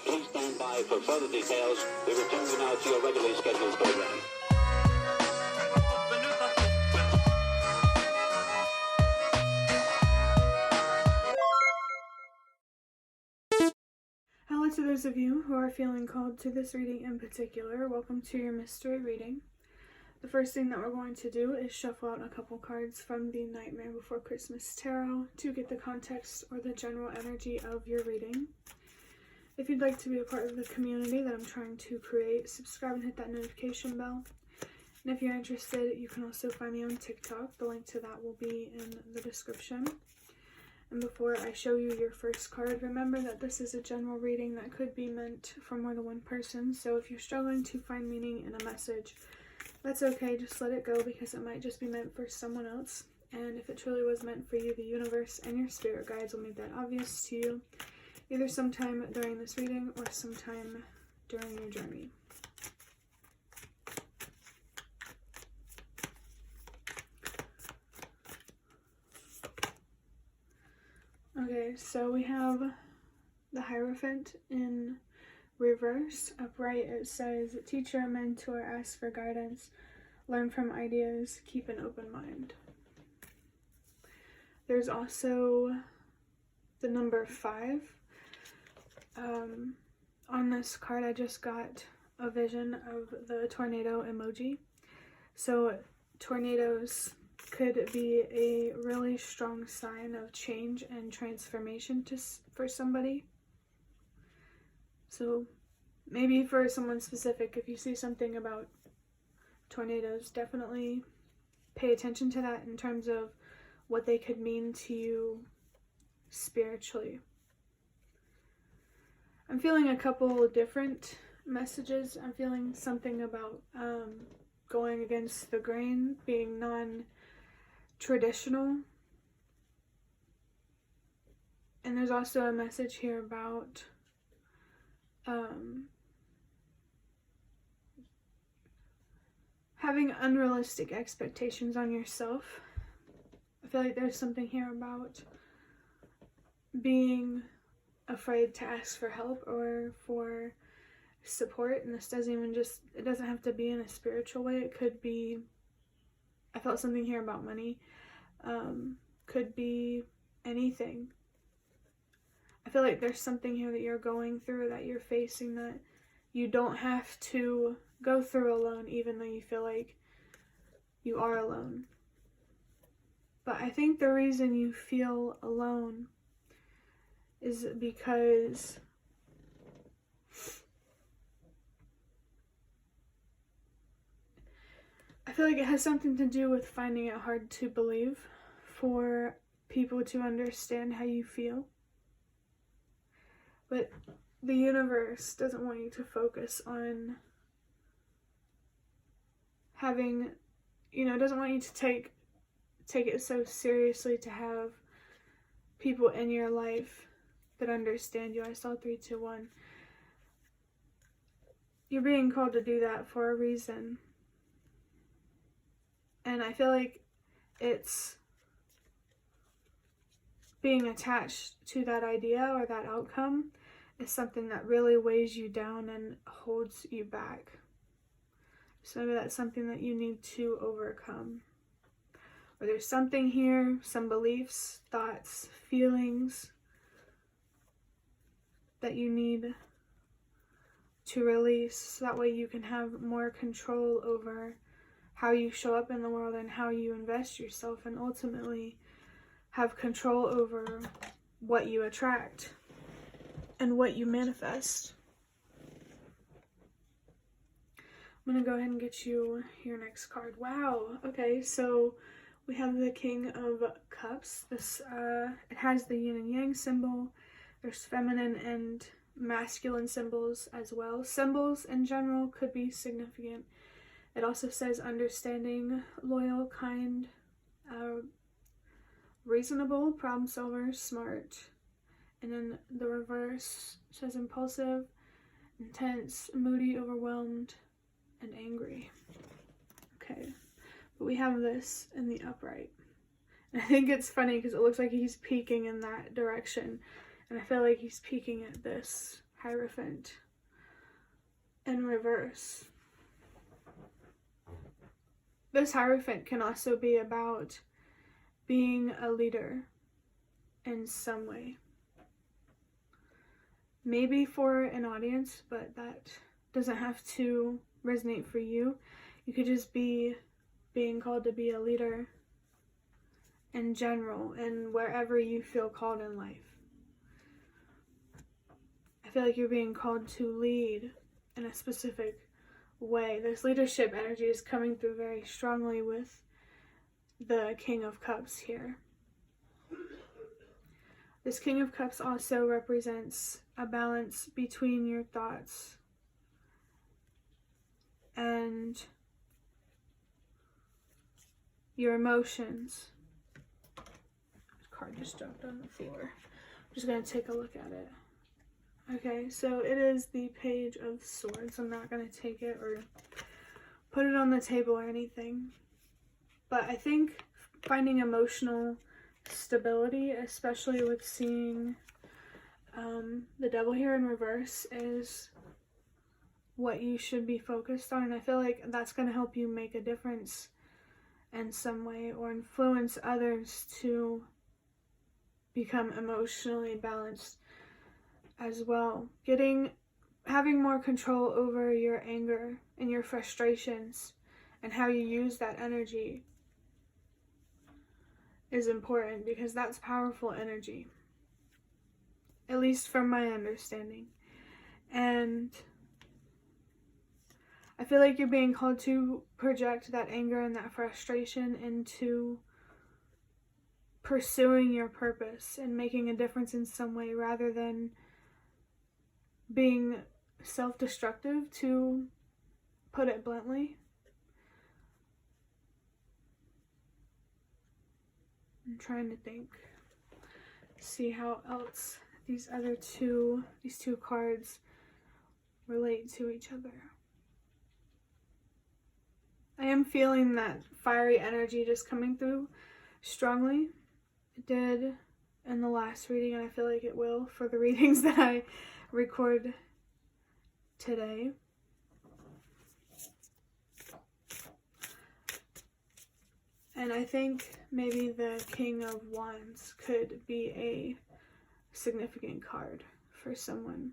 Please stand by for further details. We return you now to your regularly scheduled program. Hello to those of you who are feeling called to this reading in particular. Welcome to your mystery reading. The first thing that we're going to do is shuffle out a couple cards from the Nightmare Before Christmas Tarot to get the context or the general energy of your reading. If you'd like to be a part of the community that I'm trying to create, subscribe and hit that notification bell. And if you're interested, you can also find me on TikTok. The link to that will be in the description. And before I show you your first card, remember that this is a general reading that could be meant for more than one person. So if you're struggling to find meaning in a message, that's okay, just let it go because it might just be meant for someone else. And if it truly was meant for you, the universe and your spirit guides will make that obvious to you, either sometime during this reading or sometime during your journey. Okay, so we have the Hierophant in reverse. Upright, it says, teacher, mentor, ask for guidance, learn from ideas, keep an open mind. There's also the number 5. On this card, I just got a vision of the tornado emoji. So tornadoes could be a really strong sign of change and transformation for somebody. So maybe for someone specific, if you see something about tornadoes, definitely pay attention to that in terms of what they could mean to you spiritually. I'm feeling a couple different messages. I'm feeling something about going against the grain, being non-traditional. And there's also a message here about having unrealistic expectations on yourself. I feel like there's something here about being afraid to ask for help or for support, and this it doesn't have to be in a spiritual way. It could be, I felt something here about money, could be anything. I feel like there's something here that you're going through, that you're facing, that you don't have to go through alone, even though you feel like you are alone. But I think the reason you feel alone is because I feel like it has something to do with finding it hard to believe for people to understand how you feel. But the universe doesn't want you to focus on having, doesn't want you to take it so seriously to have people in your life that understand you. I saw 3, 2, 1. You're being called to do that for a reason. And I feel like it's being attached to that idea or that outcome is something that really weighs you down and holds you back. So maybe that's something that you need to overcome. Or there's something here, some beliefs, thoughts, feelings that you need to release, so that way you can have more control over how you show up in the world and how you invest yourself, and ultimately have control over what you attract and what you manifest. I'm going to go ahead and get you your next card. Wow. Okay, so we have the King of Cups. This it has the yin and yang symbol. There's feminine and masculine symbols as well. Symbols in general could be significant. It also says understanding, loyal, kind, reasonable, problem solver, smart. And then the reverse says impulsive, intense, moody, overwhelmed, and angry. Okay, but we have this in the upright. And I think it's funny because it looks like he's peeking in that direction. And I feel like he's peeking at this Hierophant in reverse. This Hierophant can also be about being a leader in some way. Maybe for an audience, but that doesn't have to resonate for you. You could just be being called to be a leader in general and wherever you feel called in life. I feel like you're being called to lead in a specific way. This leadership energy is coming through very strongly with the King of Cups here. This King of Cups also represents a balance between your thoughts and your emotions. This card just dropped on the floor. I'm just going to take a look at it. Okay, so it is the Page of Swords. I'm not going to take it or put it on the table or anything. But I think finding emotional stability, especially with seeing the Devil here in reverse, is what you should be focused on. And I feel like that's going to help you make a difference in some way or influence others to become emotionally balanced as well. Having more control over your anger and your frustrations and how you use that energy is important, because that's powerful energy, at least from my understanding. And I feel like you're being called to project that anger and that frustration into pursuing your purpose and making a difference in some way, rather than being self-destructive, to put it bluntly. I'm trying to think, see how else these two cards relate to each other. I am feeling that fiery energy just coming through strongly. It did in the last reading, and I feel like it will for the readings that I record today. And I think maybe the King of Wands could be a significant card for someone.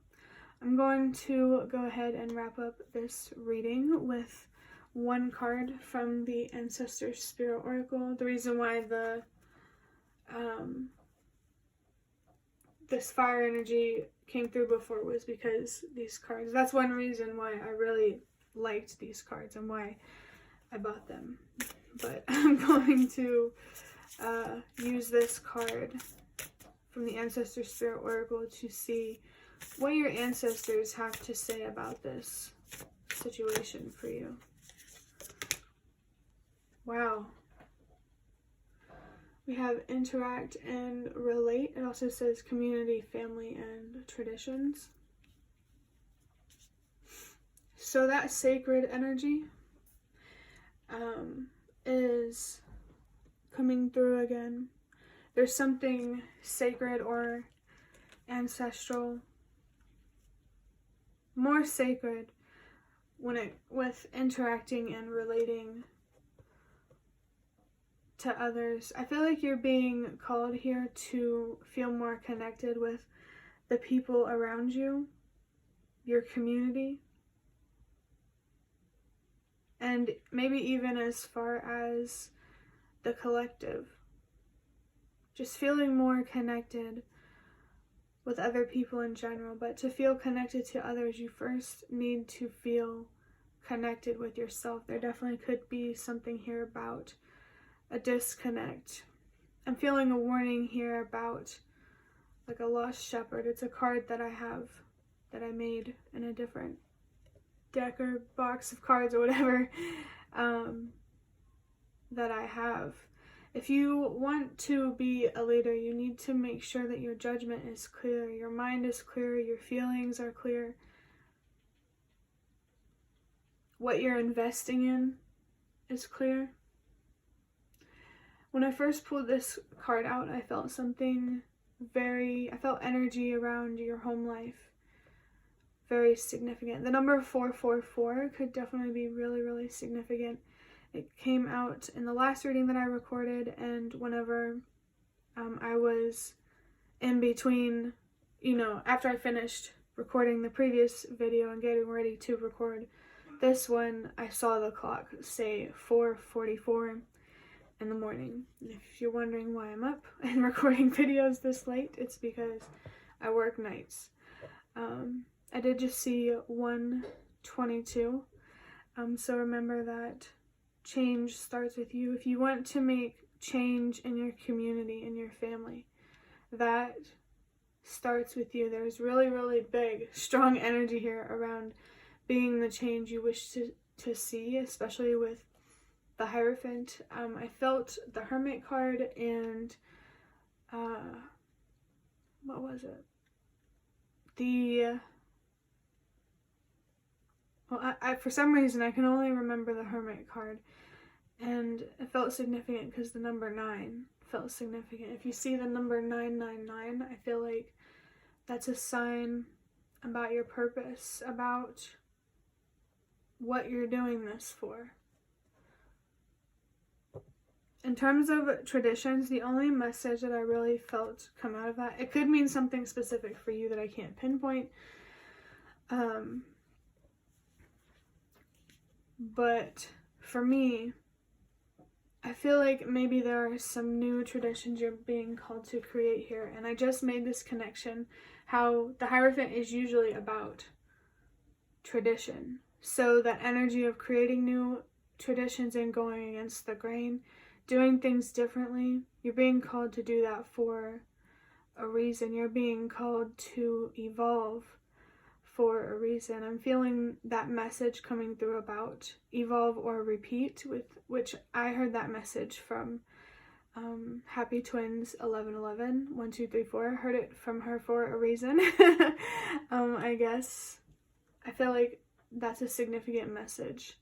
I'm going to go ahead and wrap up this reading with one card from the Ancestor Spirit Oracle. The reason why this fire energy came through before was because these cards, that's one reason why I really liked these cards and why I bought them. But I'm going to use this card from the Ancestor Spirit Oracle to see what your ancestors have to say about this situation for you. Wow. We have interact and relate. It also says community, family, and traditions. So that sacred energy is coming through again. There's something sacred or ancestral, more sacred with interacting and relating to others. I feel like you're being called here to feel more connected with the people around you, your community, and maybe even as far as the collective. Just feeling more connected with other people in general. But to feel connected to others, you first need to feel connected with yourself. There definitely could be something here about a disconnect. I'm feeling a warning here about like a lost shepherd. It's a card that I have, that I made in a different deck or box of cards or whatever that I have. If you want to be a leader, you need to make sure that your judgment is clear, your mind is clear, your feelings are clear. What you're investing in is clear. When I first pulled this card out, I felt something I felt energy around your home life. very significant. The number 444 could definitely be really, really significant. It came out in the last reading that I recorded, and whenever I was in between, after I finished recording the previous video and getting ready to record this one, I saw the clock say 4:44 in the morning. And if you're wondering why I'm up and recording videos this late, it's because I work nights. I did just see 122, so remember that change starts with you. If you want to make change in your community, in your family, that starts with you. There's really, really big, strong energy here around being the change you wish to see, especially with the Hierophant. I felt the Hermit card and, what was it? I for some reason, I can only remember the Hermit card, and it felt significant because the number 9 felt significant. If you see the number 999, I feel like that's a sign about your purpose, about what you're doing this for. In terms of traditions, the only message that I really felt come out of that, it could mean something specific for you that I can't pinpoint, but for me, I feel like maybe there are some new traditions you're being called to create here, and I just made this connection, how the Hierophant is usually about tradition. So that energy of creating new traditions and going against the grain, doing things differently, you're being called to do that for a reason. You're being called to evolve for a reason. I'm feeling that message coming through about evolve or repeat, with which I heard that message from Happy Twins 1111 1234. Heard it from her for a reason. I guess I feel like that's a significant message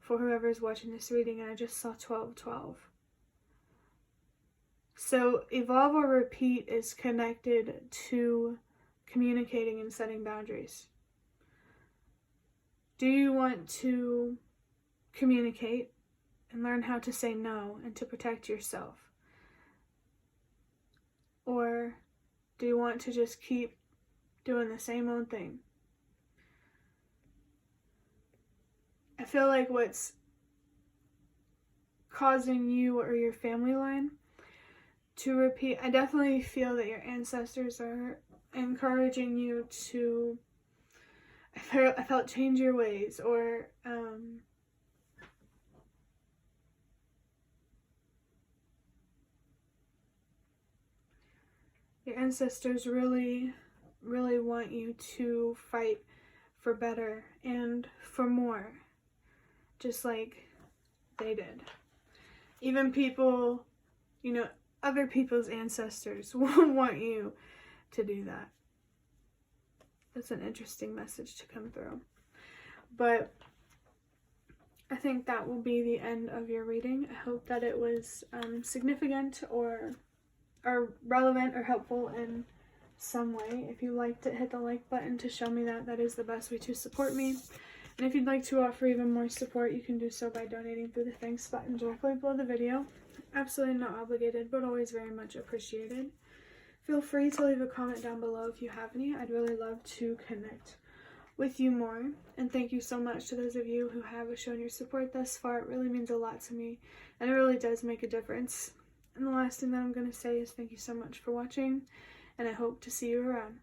for whoever's watching this reading, and I just saw 1212. So evolve or repeat is connected to communicating and setting boundaries. Do you want to communicate and learn how to say no and to protect yourself? Or do you want to just keep doing the same old thing? I feel like what's causing you or your family line to repeat, I definitely feel that your ancestors are encouraging you to, I felt change your ways, or your ancestors really, really want you to fight for better and for more, just like they did. Even people, other people's ancestors will want you to do that. That's an interesting message to come through. But I think that will be the end of your reading. I hope that it was significant or relevant or helpful in some way. If you liked it, hit the like button to show me that. That is the best way to support me. And if you'd like to offer even more support, you can do so by donating through the thanks button directly below the video. Absolutely not obligated, but always very much appreciated. Feel free to leave a comment down below if you have any. I'd really love to connect with you more. And thank you so much to those of you who have shown your support thus far. It really means a lot to me, and it really does make a difference. And the last thing that I'm going to say is thank you so much for watching, and I hope to see you around.